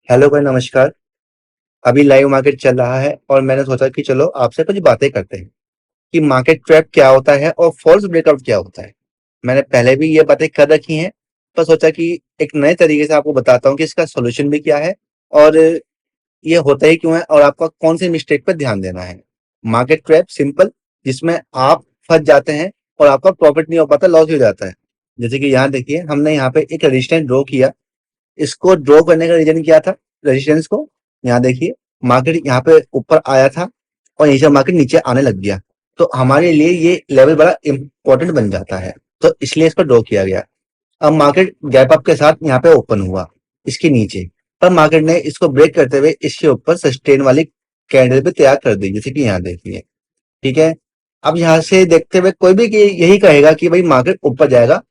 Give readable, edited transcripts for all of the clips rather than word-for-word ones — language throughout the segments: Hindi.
हेलो भाई, नमस्कार। अभी लाइव मार्केट चल रहा है और मैंने सोचा कि चलो आपसे कुछ बातें करते हैं कि मार्केट ट्रैप क्या होता है और फॉल्स ब्रेकआउट क्या होता है। मैंने पहले भी ये बातें कर रखी हैं, पर सोचा कि एक नए तरीके से आपको बताता हूँ कि इसका सॉल्यूशन भी क्या है और ये होता ही क्यों है और आपका कौन सी मिस्टेक पर ध्यान देना है। मार्केट ट्रैप सिंपल, जिसमें आप फंस जाते हैं और आपका प्रॉफिट नहीं हो पाता, लॉस हो जाता है। जैसे कि यहाँ देखिए, हमने यहाँ पे एक रेजिस्टेंस ड्रॉ किया। इसको ड्रॉ करने का रीजन क्या था? रेजिस्टेंस को यहाँ देखिए, मार्केट यहाँ पे ऊपर आया था और नीचे मार्केट नीचे आने लग गया, तो हमारे लिए ये लेवल बड़ा इंपॉर्टेंट बन जाता है, तो इसलिए इसको ड्रॉ किया गया। अब मार्केट गैप अप के साथ यहाँ पे ओपन हुआ इसके नीचे, पर मार्केट ने इसको ब्रेक करते हुए इसके ऊपर सस्टेन वाली कैंडल भी तैयार कर दी, जैसे कि यहाँ देखिए। ठीक है। अब यहाँ से देखते हुए कोई भी यही कहेगा कि भाई मार्केट ऊपर जाएगा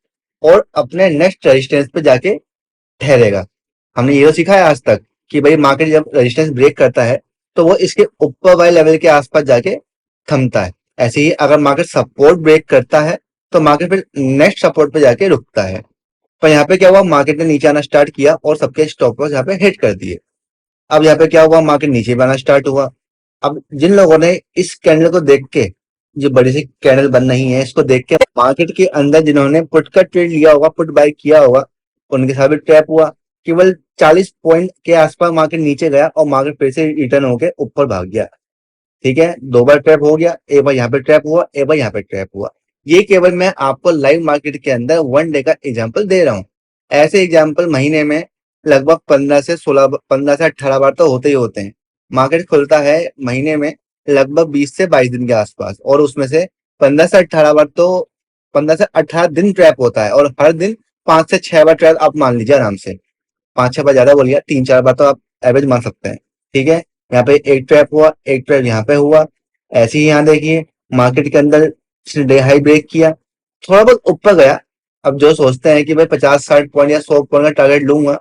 और अपने नेक्स्ट रेजिस्टेंस पे जाके ठहरेगा। हमने ये तो सीखा है आज तक कि भाई मार्केट जब रेजिस्टेंस ब्रेक करता है तो वो इसके ऊपर वाले लेवल के आसपास जाके थमता है। ऐसे ही अगर मार्केट सपोर्ट ब्रेक करता है तो मार्केट फिर नेक्स्ट सपोर्ट पे जाके रुकता है। पर यहाँ पे क्या हुआ, मार्केट ने नीचे आना स्टार्ट किया और सबके स्टॉप लॉस यहाँ पे हिट कर दिए। अब यहाँ पे क्या हुआ, मार्केट नीचे भी आना स्टार्ट हुआ। अब जिन लोगों ने इस कैंडल को देख के, जो बड़ी सी कैंडल बन रही है, इसको देख के मार्केट के अंदर जिन्होंने पुट का ट्रेड लिया होगा, पुट बाय किया होगा, उनके साथ भी ट्रैप हुआ। केवल 40 पॉइंट के आसपास मार्केट नीचे गया और मार्केट फिर से रिटर्न होके ऊपर भाग गया। ठीक है, दो बार ट्रैप हो गया, एक बार यहाँ पे ट्रैप हुआ, एक बार यहाँ पे ट्रैप हुआ। ये केवल मैं आपको लाइव मार्केट के अंदर वन डे का एग्जांपल दे रहा हूँ। ऐसे एग्जांपल महीने में लगभग 15 से 18 बार तो होते ही होते हैं। मार्केट खुलता है महीने में लगभग 20 से 22 दिन के आसपास, और उसमें से 15 से 18 बार तो 15 से 18 दिन ट्रैप होता है, और हर दिन 5 से 6 बार ट्रैप आप मान लीजिए आराम से। 5 6 बार ज्यादा बोल गया, 3 4 बार तो आप एवरेज मान सकते हैं। ठीक है, यहाँ पे एक ट्रैप हुआ, एक ट्रैप यहाँ पे हुआ। ऐसे ही यहाँ देखिए, मार्केट के अंदर इसने डे हाई ब्रेक किया, थोड़ा बहुत ऊपर गया। अब जो सोचते हैं कि भाई 50 60 पॉइंट या 100 पॉइंट का टारगेट लूंगा,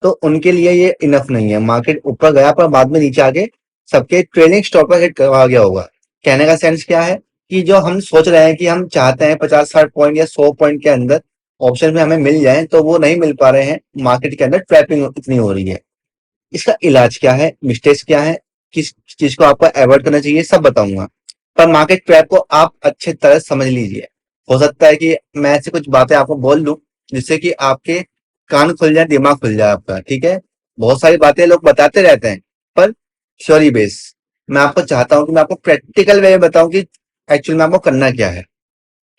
तो उनके लिए ये इनफ नहीं है। मार्केट ऊपर गया पर बाद में नीचे आके सबके ट्रेलिंग स्टॉप पर हिट करवा गया होगा। कहने का सेंस क्या है कि जो हम सोच रहे हैं कि हम चाहते हैं 50 60 पॉइंट या 100 पॉइंट के अंदर ऑप्शन में हमें मिल जाए, तो वो नहीं मिल पा रहे हैं। मार्केट के अंदर ट्रैपिंग इतनी हो रही है। इसका इलाज क्या है, मिस्टेक्स क्या है, किस चीज को आपको अवॉइड करना चाहिए, सब बताऊंगा। पर मार्केट ट्रैप को आप अच्छे तरह समझ लीजिए। हो सकता है कि मैं ऐसी कुछ बातें आपको बोल दूं जिससे कि आपके कान खुल जाए, दिमाग खुल जाए आपका। ठीक है, बहुत सारी बातें लोग बताते रहते हैं, पर थ्योरी बेस। मैं आपको चाहता हूं कि मैं आपको प्रैक्टिकल वे में बताऊं कि एक्चुअल में आपको करना क्या है।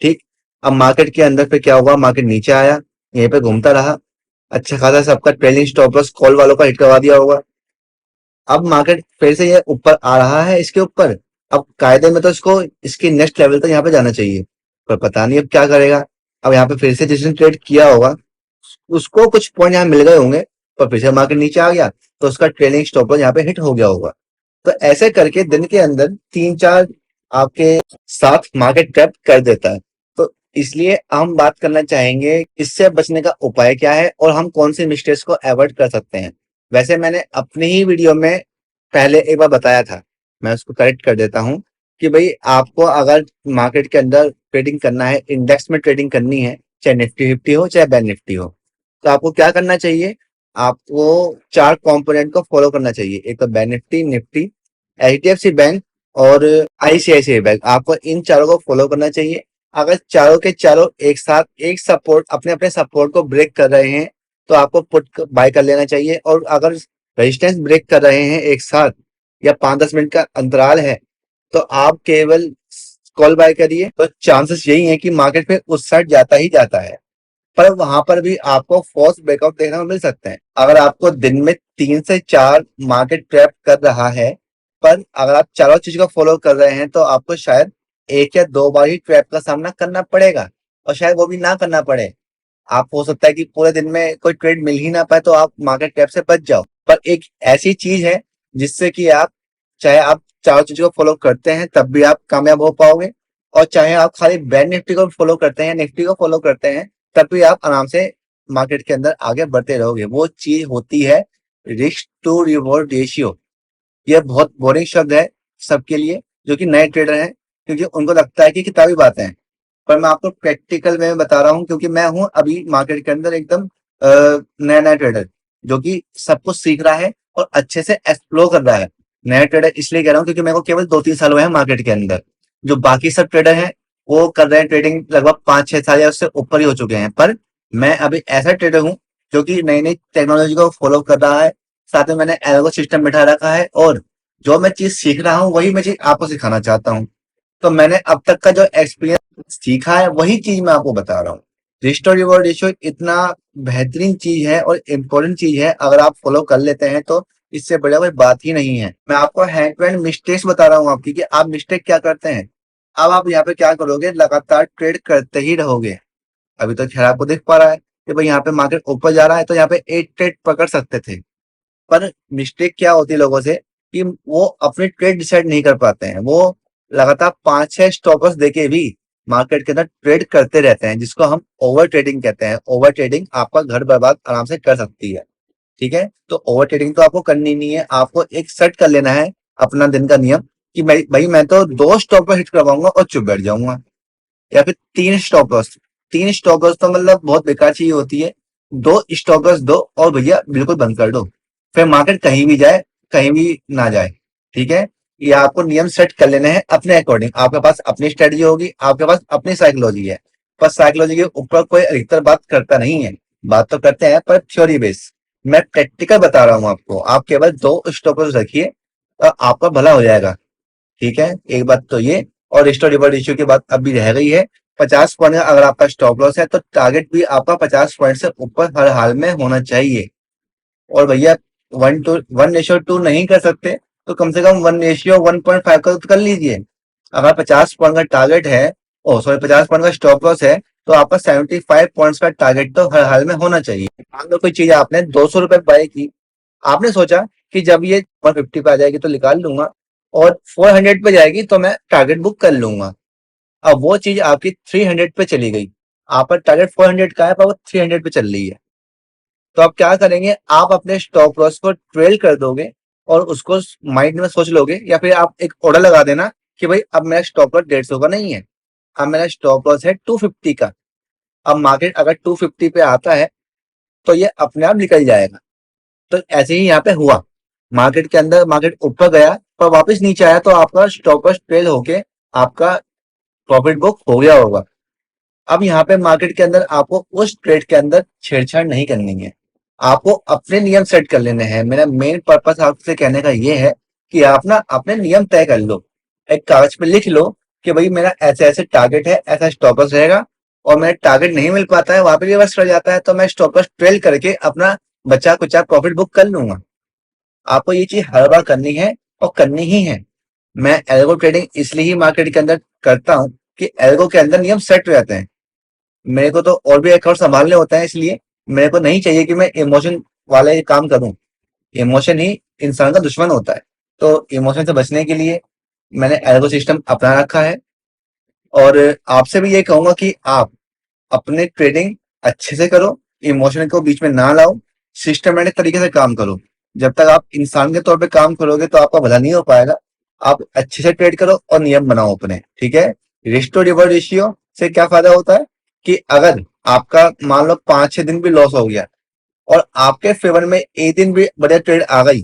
ठीक। अब मार्केट के अंदर पे क्या हुआ, मार्केट नीचे आया, यहीं पे घूमता रहा। अच्छा खासा सबका ट्रेलिंग स्टॉप लॉस कॉल वालों का हिट करवा दिया होगा। अब मार्केट फिर से ये ऊपर आ रहा है, इसके ऊपर। अब कायदे में तो इसको इसके नेक्स्ट लेवल तक यहाँ पे जाना चाहिए, पर पता नहीं अब क्या करेगा। अब यहाँ पे फिर से जिसने ट्रेड किया होगा उसको कुछ पॉइंट यहाँ मिल गए होंगे, पर फिर से मार्केट नीचे आ गया तो उसका ट्रेलिंग स्टॉप लॉस यहाँ पे हिट हो गया होगा। तो ऐसे करके दिन के अंदर 3 4 आपके साथ मार्केट ट्रैप कर देता है। तो इसलिए हम बात करना चाहेंगे इससे बचने का उपाय क्या है और हम कौन सी मिस्टेक्स को अवॉइड कर सकते हैं। वैसे मैंने अपनी ही वीडियो में पहले एक बार बताया था, मैं उसको करेक्ट कर देता हूँ कि भाई आपको अगर मार्केट के अंदर ट्रेडिंग करना है, इंडेक्स में ट्रेडिंग करनी है, चाहे निफ्टी 50 हो चाहे बैंक निफ्टी हो, तो आपको क्या करना चाहिए? आपको 4 कंपोनेंट को फॉलो करना चाहिए। एक तो bank Nifty, Nifty, HDFC bank और आईसीआईसीआई बैंक। आपको इन चारों को फॉलो करना चाहिए। अगर चारों के चारों एक साथ एक सपोर्ट अपने अपने सपोर्ट को ब्रेक कर रहे हैं तो आपको पुट बाय कर लेना चाहिए, और अगर रेजिस्टेंस ब्रेक कर रहे हैं एक साथ या 5 10 मिनट का अंतराल है तो आप केवल कॉल बाय करिए। तो चांसेस यही है कि मार्केट पे उस साइड जाता ही जाता है, पर वहां पर भी आपको फॉल्स ब्रेकआउट देखने को मिल सकते हैं। अगर आपको दिन में 3 से 4 मार्केट ट्रैप कर रहा है, पर अगर आप चारों चीज को फॉलो कर रहे हैं तो आपको शायद एक या दो बार ही ट्रैप का सामना करना पड़ेगा, और शायद वो भी ना करना पड़े। आप हो सकता है कि पूरे दिन में कोई ट्रेड मिल ही ना पाए तो आप मार्केट ट्रैप से बच जाओ। पर एक ऐसी चीज है जिससे कि आप, चाहे आप चारों चीजों को फॉलो करते हैं तब भी आप कामयाब हो पाओगे, और चाहे आप खाली बैंक निफ्टी को फॉलो करते हैं, निफ्टी को फॉलो करते हैं, तब भी आप आराम से मार्केट के अंदर आगे बढ़ते रहोगे। वो चीज होती है रिस्क टू रिवॉर्ड रेशियो। ये बहुत बोरिंग शब्द है सबके लिए जो कि नए ट्रेडर हैं, क्योंकि उनको लगता है कि किताबी बातें हैं। पर मैं आपको प्रैक्टिकल वे में बता रहा हूँ, क्योंकि मैं हूँ अभी मार्केट के अंदर एकदम नया नया ट्रेडर जो कि सब कुछ सीख रहा है और अच्छे से एक्सप्लोर कर रहा है। नया ट्रेडर इसलिए कह रहा हूँ क्योंकि मेरे को केवल 2-3 साल हुए हैं मार्केट के अंदर। जो बाकी सब ट्रेडर हैं वो कर रहे हैं ट्रेडिंग लगभग 5-6 साल या उससे ऊपर ही हो चुके हैं। पर मैं अभी ऐसा ट्रेडर हूँ जो कि नई नई टेक्नोलॉजी को फॉलो कर रहा है। साथ में मैंने एल्गो सिस्टम बिठा रखा है और जो मैं चीज सीख रहा हूँ वही मैं चीज आपको सिखाना चाहता हूँ। तो मैंने अब तक का जो एक्सपीरियंस सीखा है वही चीज मैं आपको बता रहा हूँ। रिस्क टू रिवॉर्ड रेशियो इतना बेहतरीन चीज है और इम्पोर्टेंट चीज है, अगर आप फॉलो कर लेते हैं तो इससे बढ़िया कोई बात ही नहीं है। मैं आपको हैंड टू हैंड मिस्टेक्स बता रहा हूँ आपकी कि आप मिस्टेक क्या करते हैं। अब आप यहाँ पे क्या करोगे, लगातार ट्रेड करते ही रहोगे। अभी तो खैर आपको दिख पा रहा है कि भाई यहाँ पे मार्केट ऊपर जा रहा है तो यहाँ पे 8 ट्रेड पकड़ सकते थे। पर मिस्टेक क्या होती है लोगों से कि वो अपने ट्रेड डिसाइड नहीं कर पाते हैं। वो लगातार 5-6 स्टॉपर्स देके भी मार्केट के अंदर ट्रेड करते रहते हैं, जिसको हम ओवर ट्रेडिंग कहते हैं। ओवर ट्रेडिंग आपका घर बर्बाद आराम से कर सकती है। ठीक है, तो ओवर ट्रेडिंग तो आपको करनी नहीं है। आपको एक सेट कर लेना है अपना दिन का नियम कि भाई मैं तो 2 स्टॉपर हिट करवाऊंगा और चुप बैठ जाऊंगा। या फिर 3 स्टॉपर्स। 3 स्टॉपर्स तो मतलब बहुत बेकार चीज होती है। 2 स्टॉपर्स दो और भैया बिल्कुल बंद कर दो। फिर मार्केट कहीं भी जाए, कहीं भी ना जाए। ठीक है, ये आपको नियम सेट कर लेने हैं अपने अकॉर्डिंग। आपके पास अपनी स्ट्रेटजी होगी, आपके पास अपनी साइकोलॉजी है। पर साइकोलॉजी के ऊपर कोई अधिकतर बात करता नहीं है। बात तो करते हैं पर थ्योरी बेस। मैं प्रैक्टिकल बता रहा हूँ आपको। आप केवल 2 स्टॉपर्स रखिए और आपका भला हो जाएगा। ठीक है, एक बात तो ये। और रिस्टोर रिवर्स इश्यू की बात अभी रह गई है। 50 पॉइंट का अगर आपका स्टॉप लॉस है तो टारगेट भी आपका 50 पॉइंट से ऊपर हर हाल में होना चाहिए। और भैया 1:1 नहीं कर सकते तो कम से कम 1:1.5 का तो कर लीजिए। अगर 50 पॉइंट का टारगेट है, ओ सॉरी 50 पॉइंट का स्टॉप लॉस है, तो आपका 75 पॉइंट्स का टारगेट तो हर हाल में होना चाहिए। मान लो कोई चीज आपने 200 रुपए बाय की, आपने सोचा कि जब ये 150 पे आ जाएगी तो निकाल लूंगा और 400 पे जाएगी तो मैं टारगेट बुक कर लूंगा। अब वो चीज आपकी 300 पे चली गई। आपका टारगेट 400 का है पर वो 300 पे चल रही है। तो आप क्या करेंगे, आप अपने स्टॉप लॉस को ट्रेल कर दोगे और उसको माइंड में सोच लोगे, या फिर आप एक ऑर्डर लगा देना कि भाई अब मेरा स्टॉप लॉस 150 का नहीं है, अब मेरा स्टॉप लॉस है 250 का। अब मार्केट अगर 250 पे आता है तो ये अपने आप निकल जाएगा। तो ऐसे ही यहाँ पे हुआ। मार्केट के अंदर मार्केट ऊपर गया पर वापस नीचे आया तो आपका स्टॉप लॉस ट्रेल होके आपका प्रॉफिट बुक हो गया होगा। अब यहाँ पे मार्केट के अंदर आपको उस ट्रेड के अंदर छेड़छाड़ नहीं करनी है। आपको अपने नियम सेट कर लेने हैं। मेरा मेन पर्पस आपसे कहने का ये है कि आप ना अपने नियम तय कर लो। एक कागज पे लिख लो कि भाई मेरा ऐसे ऐसे टारगेट है, ऐसा स्टॉपर्स रहेगा, और मेरा टारगेट नहीं मिल पाता है, वहां पे रिवर्स कर जाता है, तो मैं स्टॉपर्स ट्रेल करके अपना बचा कुचा प्रॉफिट बुक कर लूंगा। आपको ये चीज हर बार करनी है और करनी ही है। मैं एल्गो ट्रेडिंग इसलिए ही मार्केट के अंदर करता हूँ कि एल्गो के अंदर नियम सेट रहते हैं। मेरे को तो और भी अकाउंट संभालने होते हैं, इसलिए मेरे को नहीं चाहिए कि मैं इमोशन वाले काम करूं। इमोशन ही इंसान का दुश्मन होता है। तो इमोशन से बचने के लिए मैंने एल्गो सिस्टम अपना रखा है। और आपसे भी ये कहूंगा कि आप अपने ट्रेडिंग अच्छे से करो, इमोशन को बीच में ना लाओ, सिस्टमेटिक तरीके से काम करो। जब तक आप इंसान के तौर पे काम करोगे तो आपका भला नहीं हो पाएगा। आप अच्छे से ट्रेड करो और नियम बनाओ अपने। ठीक है, रिस्क टू रिवॉर्ड रेशियो से क्या फायदा होता है कि अगर आपका मान लो 5-6 दिन भी लॉस हो गया और आपके फेवर में एक दिन भी बढ़िया ट्रेड आ गई,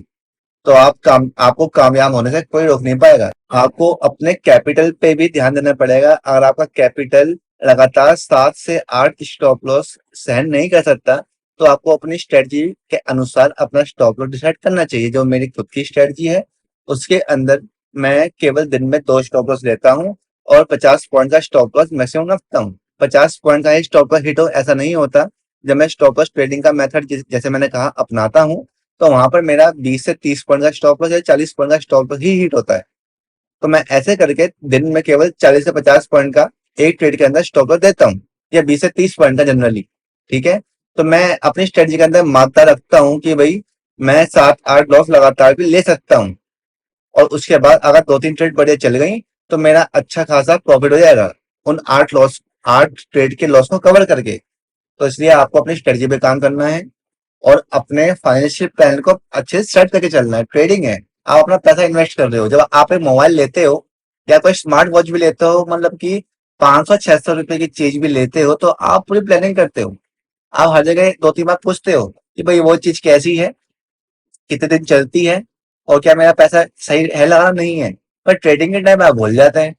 तो आपको कामयाब होने से कोई रोक नहीं पाएगा। आपको अपने कैपिटल पे भी ध्यान देना पड़ेगा। अगर आपका कैपिटल लगातार 7 से 8 स्टॉप लॉस सहन नहीं कर सकता तो आपको अपनी स्ट्रेटजी के अनुसार अपना स्टॉप लॉस डिसाइड करना चाहिए। जो मेरी खुद की स्ट्रेटजी है उसके अंदर मैं केवल दिन में 2 स्टॉप लॉस लेता हूँ और 50 पॉइंट का स्टॉप लॉस मैक्सिमम रखता हूँ। 50 पॉइंट का ही स्टॉप लॉस हिट हो ऐसा नहीं होता। जब मैं स्टॉप लॉस ट्रेडिंग का मेथड जैसे मैंने कहा अपनाता हूँ तो वहां पर मेरा 20 से 30 पॉइंट का स्टॉप लॉस या 40 पॉइंट का स्टॉप लॉस ही हिट होता है। तो मैं ऐसे करके दिन में केवल 40 से 50 पॉइंट का एक ट्रेड के अंदर स्टॉप लॉस देता हूँ, या 20 से 30 पॉइंट का जनरली। ठीक है, तो मैं अपनी स्ट्रेटजी के अंदर मात्रा रखता हूँ कि भाई मैं 7-8 लॉस लगातार भी ले सकता हूँ। और उसके बाद अगर 2-3 ट्रेड बढ़िया चल गई तो मेरा अच्छा खासा प्रॉफिट हो जाएगा उन 8 ट्रेड के लॉस को कवर करके। तो इसलिए आपको अपनी स्ट्रेटजी पे काम करना है और अपने फाइनेंशियल प्लान को अच्छे से सेट करके चलना है। ट्रेडिंग है, आप अपना पैसा इन्वेस्ट कर रहे हो। जब आप एक मोबाइल लेते हो या कोई स्मार्ट वॉच भी लेते हो, मतलब कि 500-600 रुपए की चीज भी लेते हो, तो आप पूरी प्लानिंग करते हो। आप हर जगह 2-3 बार पूछते हो कि भाई वो चीज कैसी है, कितने दिन चलती है और क्या मेरा पैसा सही है लगा नहीं है। पर ट्रेडिंग के टाइम आप भूल जाते हैं।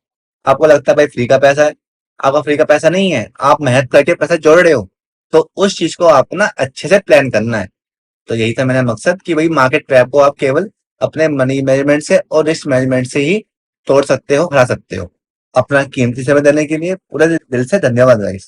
आपको लगता है भाई फ्री का पैसा है। आपका फ्री का पैसा नहीं है, आप मेहनत करके पैसा जोड़ रहे हो। तो उस चीज को आपको ना अच्छे से प्लान करना है। तो यही था मेरा मकसद कि भाई मार्केट ट्रैप को आप केवल अपने मनी मैनेजमेंट से और रिस्क मैनेजमेंट से ही तोड़ सकते हो, हरा सकते हो। अपना कीमती समय देने के लिए पूरे दिल से धन्यवाद गाइस।